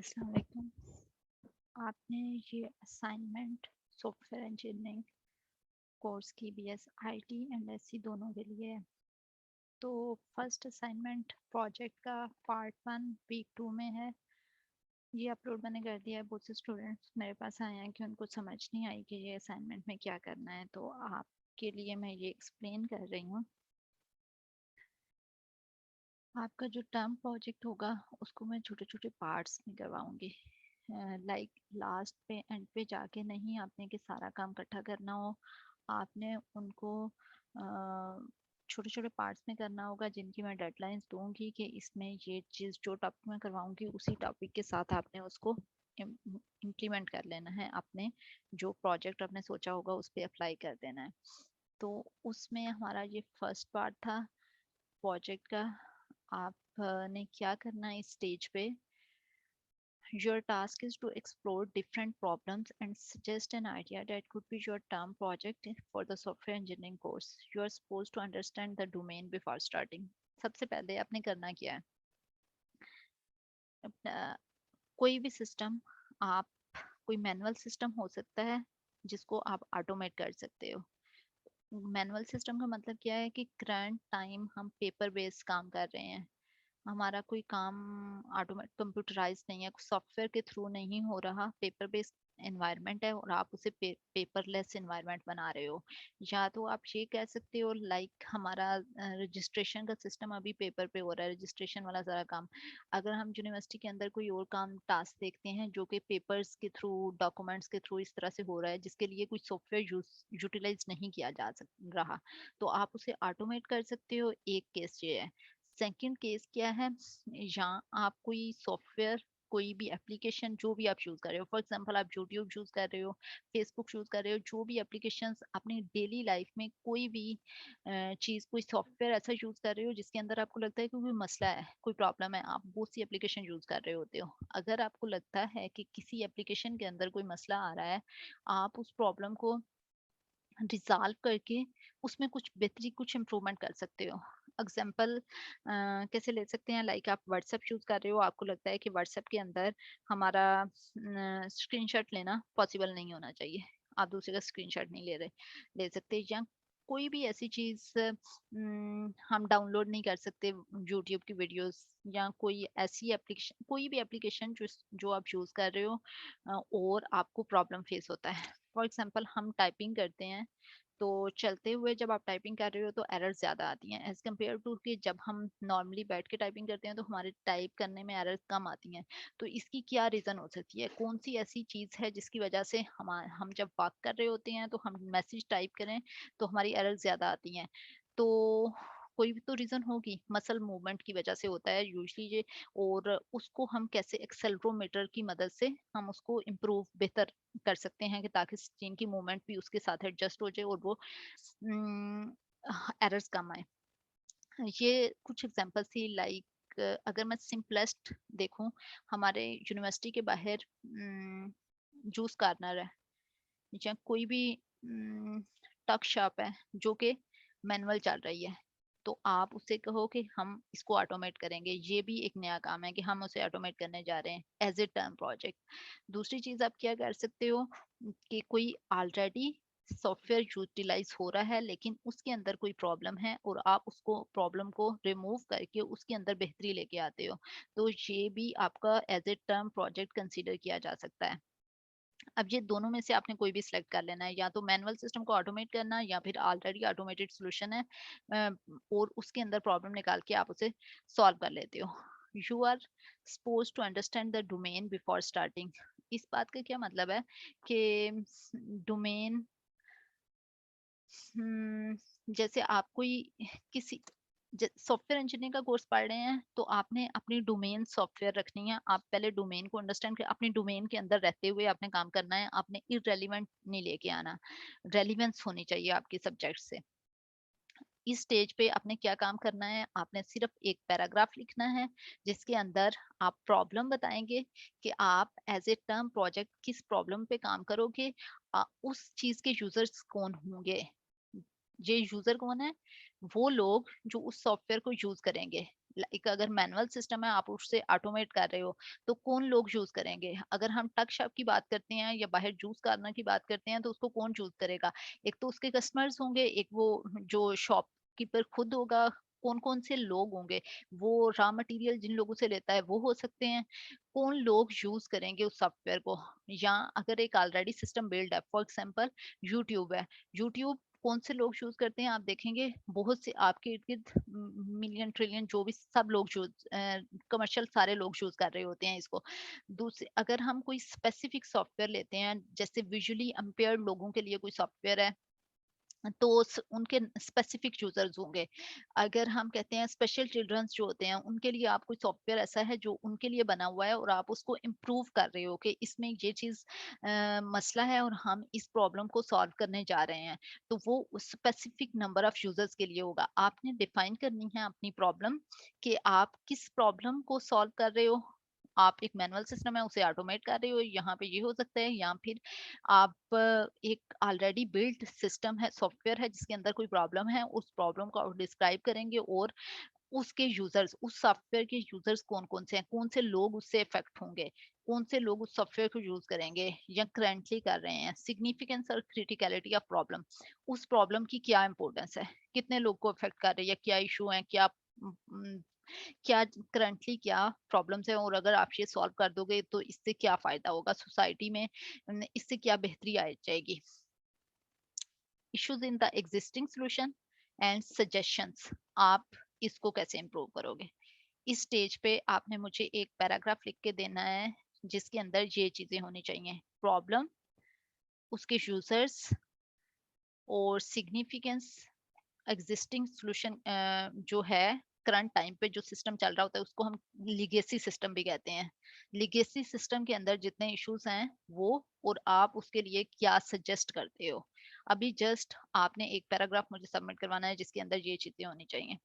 अस्सलाम वालेकुम। आपने ये असाइनमेंट सॉफ्टवेयर इंजीनियरिंग कोर्स की बीएस आईटी एंड एससी दोनों के लिए है। तो फर्स्ट असाइनमेंट प्रोजेक्ट का पार्ट 1 वीक 2 में है। ये अपलोड मैंने कर दिया है। बहुत से स्टूडेंट्स मेरे पास आए हैं कि उनको समझ नहीं आई कि ये असाइनमेंट में क्या करना है, तो आपके लिए मैं ये एक्सप्लेन कर रही हूँ। आपका जो टर्म प्रोजेक्ट होगा उसको मैं छोटे छोटे पार्ट्स में करवाऊंगी। लाइक लास्ट पे एंड पे जाके नहीं आपने कि सारा काम इकट्ठा करना हो। आपने उनको छोटे छोटे पार्ट्स में करना होगा, जिनकी मैं डेडलाइंस दूंगी कि इसमें ये चीज़ जो टॉपिक में करवाऊंगी उसी टॉपिक के साथ आपने उसको इम्प्लीमेंट कर लेना है। आपने जो प्रोजेक्ट आपने सोचा होगा उस पर अप्लाई कर देना है। तो उसमें हमारा ये फर्स्ट पार्ट था प्रोजेक्ट का। आपने क्या करना है इस स्टेज पे? Your task is to explore different problems and suggest an idea that could be your term project for the software engineering course. You are supposed to understand the domain before starting. सबसे पहले आपने करना क्या है? अपना कोई भी system, आप कोई मैनुअल सिस्टम हो सकता है जिसको आप ऑटोमेट कर सकते हो। मैनुअल सिस्टम का मतलब क्या है कि करंट टाइम हम पेपर बेस्ड काम कर रहे हैं। हमारा कोई काम ऑटोमेट कंप्यूटराइज नहीं है, सॉफ्टवेयर के थ्रू नहीं हो रहा, पेपर बेस्ड एनवायरनमेंट है और आप उसे पेपरलेस एनवायरनमेंट बना रहे हो। या तो आप ये कह सकते हो लाइक हमारा रजिस्ट्रेशन का सिस्टम अभी पेपर पे हो रहा है, रजिस्ट्रेशन वाला सारा काम। अगर हम यूनिवर्सिटी के अंदर कोई और काम टास्क देखते हैं जो कि पेपर्स के थ्रू, डॉक्यूमेंट्स के थ्रू इस तरह से हो रहा है, जिसके लिए कोई सॉफ्टवेयर यूटिलाइज नहीं किया जा रहा, तो आप उसे ऑटोमेट कर सकते हो। एक केस ये है। सेकंड केस क्या है? यहाँ आप कोई सॉफ्टवेयर, कोई भी एप्लीकेशन जो भी आप यूज कर रहे हो, फॉर एग्जांपल आप यूट्यूब यूज कर रहे हो, फेसबुक यूज कर रहे हो, जो भी एप्लीकेशंस अपनी डेली लाइफ में कोई भी चीज, कोई सॉफ्टवेयर ऐसा यूज कर रहे हो जिसके अंदर आपको लगता है कि कोई मसला है, कोई प्रॉब्लम है, आप वो सी एप्लीकेशन यूज कर रहे होते हो। अगर आपको लगता है कि किसी एप्लीकेशन के अंदर कोई मसला आ रहा है, आप उस प्रॉब्लम को रिजॉल्व करके उसमें कुछ बेहतरी, कुछ इम्प्रूवमेंट कर सकते हो। एग्जाम्पल कैसे ले सकते हैं? लाइक आप व्हाट्सएप यूज कर रहे हो, आपको लगता है कि व्हाट्सएप के अंदर हमारा स्क्रीनशॉट लेना पॉसिबल नहीं होना चाहिए, आप दूसरे का स्क्रीनशॉट नहीं ले सकते। या कोई भी ऐसी चीज हम डाउनलोड नहीं कर सकते यूट्यूब की वीडियोस, या कोई ऐसी एप्लीकेशन, कोई भी एप्लीकेशन जो आप यूज कर रहे हो और आपको प्रॉब्लम फेस होता है। फॉर एग्जाम्पल हम टाइपिंग करते हैं, तो चलते हुए जब आप टाइपिंग कर रहे हो तो एरर ज्यादा आती हैं एज कम्पेयर टू कि जब हम नॉर्मली बैठ के टाइपिंग करते हैं तो हमारे टाइप करने में एरर कम आती हैं। तो इसकी क्या रीजन हो सकती है? कौन सी ऐसी चीज है जिसकी वजह से हम जब बात कर रहे होते हैं तो हम मैसेज टाइप करें तो हमारी एरर ज्यादा आती हैं? तो कोई भी तो रीजन होगी, मसल मूवमेंट की वजह से होता है यूजली ये। और उसको हम कैसे एक्सेलरोमीटर की मदद से हम उसको इम्प्रूव, बेहतर कर सकते हैं कि ताकि चेन की मूवमेंट भी उसके साथ एडजस्ट हो जाए और वो एरर्स कम आए। ये कुछ एग्जांपल थी। लाइक अगर मैं सिंपलेस्ट देखूं, हमारे यूनिवर्सिटी के बाहर जूस कार्नर है, या कोई भी टक शॉप है जो कि मैनुअल चल रही है, तो आप उससे कहो कि हम इसको ऑटोमेट करेंगे। ये भी एक नया काम है कि हम उसे ऑटोमेट करने जा रहे हैं एज ए टर्म प्रोजेक्ट। दूसरी चीज आप क्या कर सकते हो कि कोई ऑलरेडी सॉफ्टवेयर यूटिलाइज हो रहा है लेकिन उसके अंदर कोई प्रॉब्लम है और आप उसको प्रॉब्लम को रिमूव करके उसके अंदर बेहतरी लेके आते हो, तो ये भी आपका as a term project consider किया जा सकता है। अब ये दोनों में से आपने कोई भी सिलेक्ट कर लेना है, या तो मैनुअल सिस्टम को ऑटोमेट करना या फिर ऑलरेडी ऑटोमेटेड सॉल्यूशन है और उसके अंदर प्रॉब्लम निकाल के आप उसे सॉल्व कर लेते हो। You are suppose to understand the domain before starting. इस बात का क्या मतलब है कि डोमेन, जैसे आप कोई किसी सॉफ्टवेयर इंजीनियरिंग का कोर्स पढ़ रहे हैं तो आपने अपनी डोमेन सॉफ्टवेयर रखनी है। आप पहले डोमेन को अंडरस्टैंड कर अपनी डोमेन के अंदर रहते हुए आपने काम करना है। आपने इररेलेवेंट नहीं लेके आना, रेलिवेंस होनी चाहिए आपकी सब्जेक्ट से। इस स्टेज पे आपने क्या काम करना है? आपने सिर्फ एक पैराग्राफ लिखना है जिसके अंदर आप प्रॉब्लम बताएंगे कि आप एज ए टर्म प्रोजेक्ट किस प्रॉब्लम पे काम करोगे, उस चीज के यूजर्स कौन होंगे। ये यूजर कौन है? वो लोग जो उस सॉफ्टवेयर को यूज करेंगे। लाइक अगर मैनुअल सिस्टम है, आप उससे ऑटोमेट कर रहे हो, तो कौन लोग यूज करेंगे? अगर हम टक शॉप की बात करते हैं या बाहर जूस कार्नर की बात करते हैं, तो उसको कौन यूज करेगा? एक तो उसके कस्टमर्स होंगे, एक वो जो शॉपकीपर खुद होगा। कौन कौन से लोग होंगे? वो रॉ मटेरियल जिन लोगों से लेता है वो हो सकते हैं। कौन लोग यूज करेंगे उस सॉफ्टवेयर को? या अगर एक ऑलरेडी सिस्टम बिल्ड है, फॉर एग्जांपल यूट्यूब है, यूट्यूब कौन से लोग यूज करते हैं? आप देखेंगे बहुत से आपके इर्द गिर्द मिलियन ट्रिलियन जो भी सब लोग यूज, कमर्शियल सारे लोग यूज कर रहे होते हैं इसको। दूसरे अगर हम कोई स्पेसिफिक सॉफ्टवेयर लेते हैं, जैसे विजुअली impaired लोगों के लिए कोई सॉफ्टवेयर है, तो उनके स्पेसिफिक यूजर्स होंगे। अगर हम कहते हैं स्पेशल चिल्ड्रंस जो होते हैं, उनके लिए आप कोई सॉफ्टवेयर ऐसा है जो उनके लिए बना हुआ है और आप उसको इम्प्रूव कर रहे हो कि इसमें ये चीज मसला है और हम इस प्रॉब्लम को सॉल्व करने जा रहे हैं, तो वो स्पेसिफिक नंबर ऑफ यूजर्स के लिए होगा। आपने डिफाइन करनी है अपनी प्रॉब्लम कि आप किस प्रॉब्लम को सॉल्व कर रहे हो। आप एक मैनुअल सिस्टम है उसे ऑटोमेट कर रहे हो, यहाँ पे ये हो सकता है, या फिर आप एक ऑलरेडी बिल्ट सिस्टम है, सॉफ्टवेयर है जिसके अंदर कोई प्रॉब्लम है, उस प्रॉब्लम को आप डिस्क्राइब करेंगे और उसके यूजर्स, उस सॉफ्टवेयर के यूजर्स कौन कौन से हैं, कौन से लोग उससे इफेक्ट होंगे, कौन से लोग उस सॉफ्टवेयर को यूज करेंगे या करंटली कर रहे हैं, सिग्निफिकेंस और क्रिटिकलिटी ऑफ प्रॉब्लम, उस प्रॉब्लम की क्या इंपॉर्टेंस है, कितने लोग को इफेक्ट कर रही है, क्या इशू है, क्या क्या करंटली क्या प्रॉब्लम्स है, और अगर आप ये सॉल्व कर दोगे तो इससे क्या फायदा होगा सोसाइटी में, इससे क्या बेहतरी आ जाएगी। Issues in the existing solution and suggestions, आप इसको कैसे इंप्रूव करोगे। इस स्टेज पे आपने मुझे एक पैराग्राफ लिख के देना है जिसके अंदर ये चीजें होनी चाहिए: प्रॉब्लम, उसके यूजर्स, और सिग्निफिकेंस, एग्जिस्टिंग सॉल्यूशन जो है करंट टाइम पे जो सिस्टम चल रहा होता है उसको हम लिगेसी सिस्टम भी कहते हैं। लिगेसी सिस्टम के अंदर जितने इश्यूज हैं वो, और आप उसके लिए क्या सजेस्ट करते हो। अभी जस्ट आपने एक पैराग्राफ मुझे सबमिट करवाना है जिसके अंदर ये चीजें होनी चाहिए।